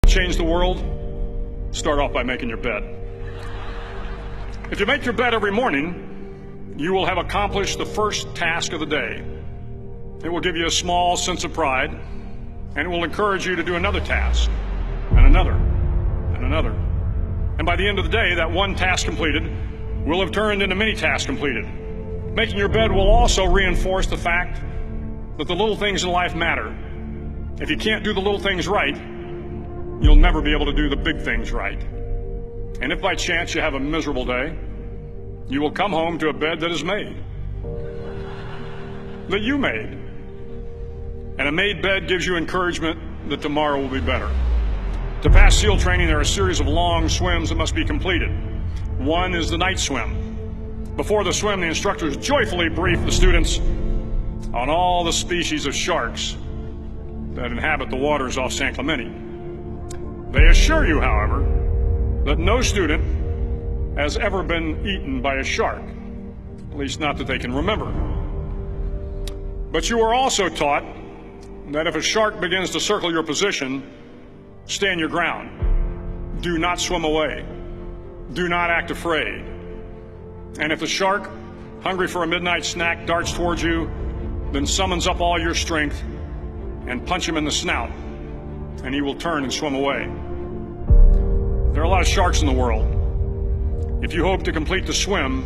Change the world? Start off by making your bed. If you make your bed every morning, you will have accomplished the first task of the day. It will give you a small sense of pride, and it will encourage you to do another task, and another, and another. And by the end of the day, that one task completed will have turned into many tasks completed. Making your bed will also reinforce the fact that the little things in life matter. If you can't do the little things right, you'll never be able to do the big things right. And if by chance you have a miserable day, you will come home to a bed that is made, that you made. And a made bed gives you encouragement that tomorrow will be better. To pass SEAL training, there are a series of long swims that must be completed. One is the night swim. Before the swim, the instructors joyfully brief the students on all the species of sharks that inhabit the waters off San Clemente. They assure you, however, that no student has ever been eaten by a shark, at least not that they can remember. But you are also taught that if a shark begins to circle your position, stand your ground. Do not swim away. Do not act afraid. And if the shark, hungry for a midnight snack, darts towards you, then summons up all your strength and punch him in the snout, and he will turn and swim away. There are a lot of sharks in the world. If you hope to complete the swim,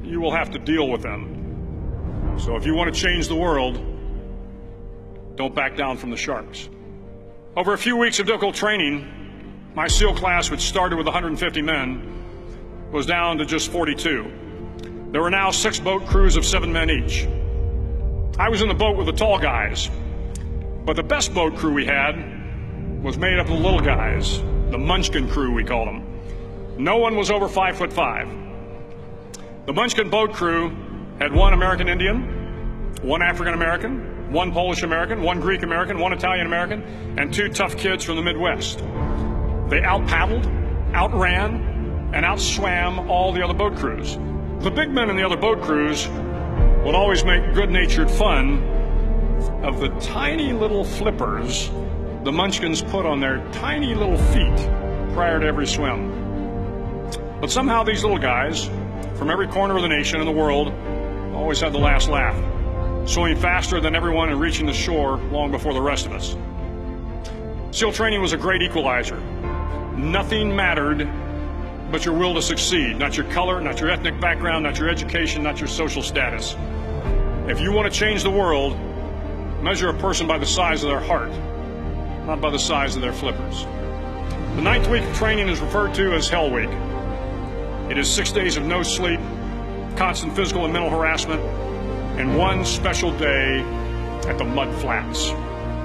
you will have to deal with them. So if you want to change the world, don't back down from the sharks. Over a few weeks of difficult training, my SEAL class, which started with 150 men, was down to just 42. There were now 6 boat crews of 7 men each. I was in the boat with the tall guys, but the best boat crew we had was made up of the little guys, the Munchkin crew, we called them. No one was over 5'5". The Munchkin boat crew had 1 American Indian, 1 African American, 1 Polish American, 1 Greek American, 1 Italian American, and 2 tough kids from the Midwest. They out-paddled, outran, and outswam all the other boat crews. The big men in the other boat crews would always make good-natured fun of the tiny little flippers the Munchkins put on their tiny little feet prior to every swim. But somehow these little guys from every corner of the nation and the world always had the last laugh, swimming faster than everyone and reaching the shore long before the rest of us. SEAL training was a great equalizer. Nothing mattered but your will to succeed, not your color, not your ethnic background, not your education, not your social status. If you want to change the world, measure a person by the size of their heart, not by the size of their flippers. The 9th week of training is referred to as Hell Week. It is 6 days of no sleep, constant physical and mental harassment, and 1 special day at the Mud Flats.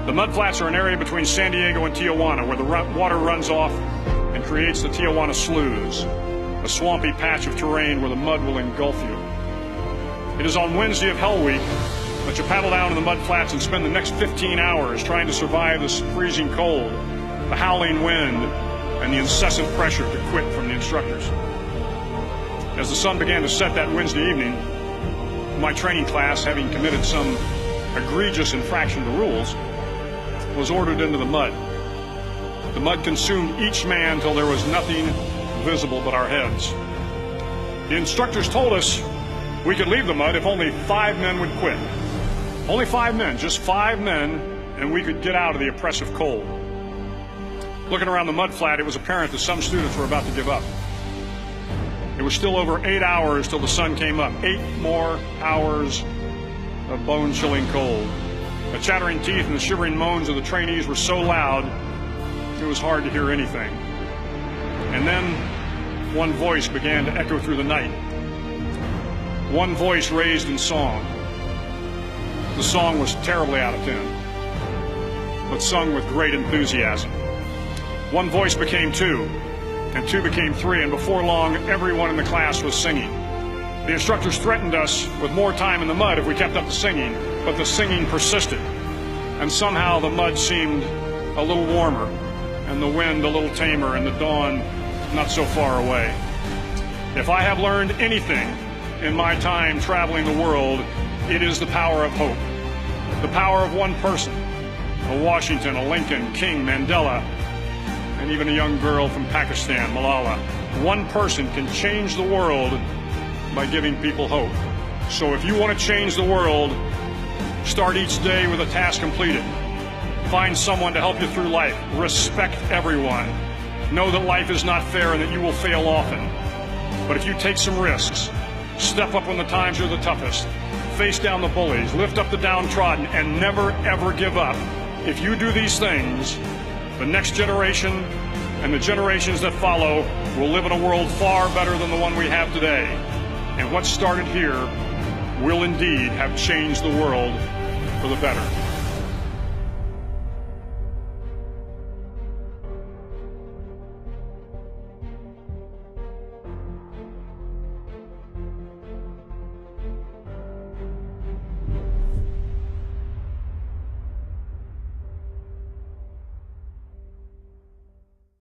The Mud Flats are an area between San Diego and Tijuana where the water runs off and creates the Tijuana Sloughs, a swampy patch of terrain where the mud will engulf you. It is on Wednesday of Hell Week that you paddle down to the Mud Flats and spend the next 15 hours trying to survive the freezing cold, the howling wind, and the incessant pressure to quit from the instructors. As the sun began to set that Wednesday evening, my training class, having committed some egregious infraction to rules, was ordered into the mud. The mud consumed each man till there was nothing visible but our heads. The instructors told us we could leave the mud if only 5 men would quit. Only 5 men, just 5 men, and we could get out of the oppressive cold. Looking around the mud flat, it was apparent that some students were about to give up. It was still over 8 hours till the sun came up. 8 more hours of bone-chilling cold. The chattering teeth and the shivering moans of the trainees were so loud, it was hard to hear anything. And then one voice began to echo through the night. One voice raised in song. The song was terribly out of tune, but sung with great enthusiasm. One voice became 2, and 2 became 3, and before long, everyone in the class was singing. The instructors threatened us with more time in the mud if we kept up the singing, but the singing persisted, and somehow the mud seemed a little warmer, and the wind a little tamer, and the dawn not so far away. If I have learned anything in my time traveling the world, it is the power of hope. The power of one person, a Washington, a Lincoln, King, Mandela, and even a young girl from Pakistan, Malala. One person can change the world by giving people hope. So if you want to change the world, start each day with a task completed. Find someone to help you through life. Respect everyone. Know that life is not fair and that you will fail often. But if you take some risks, step up when the times are the toughest, face down the bullies, lift up the downtrodden, and never, ever give up. If you do these things, the next generation and the generations that follow will live in a world far better than the one we have today. And what started here will indeed have changed the world for the better.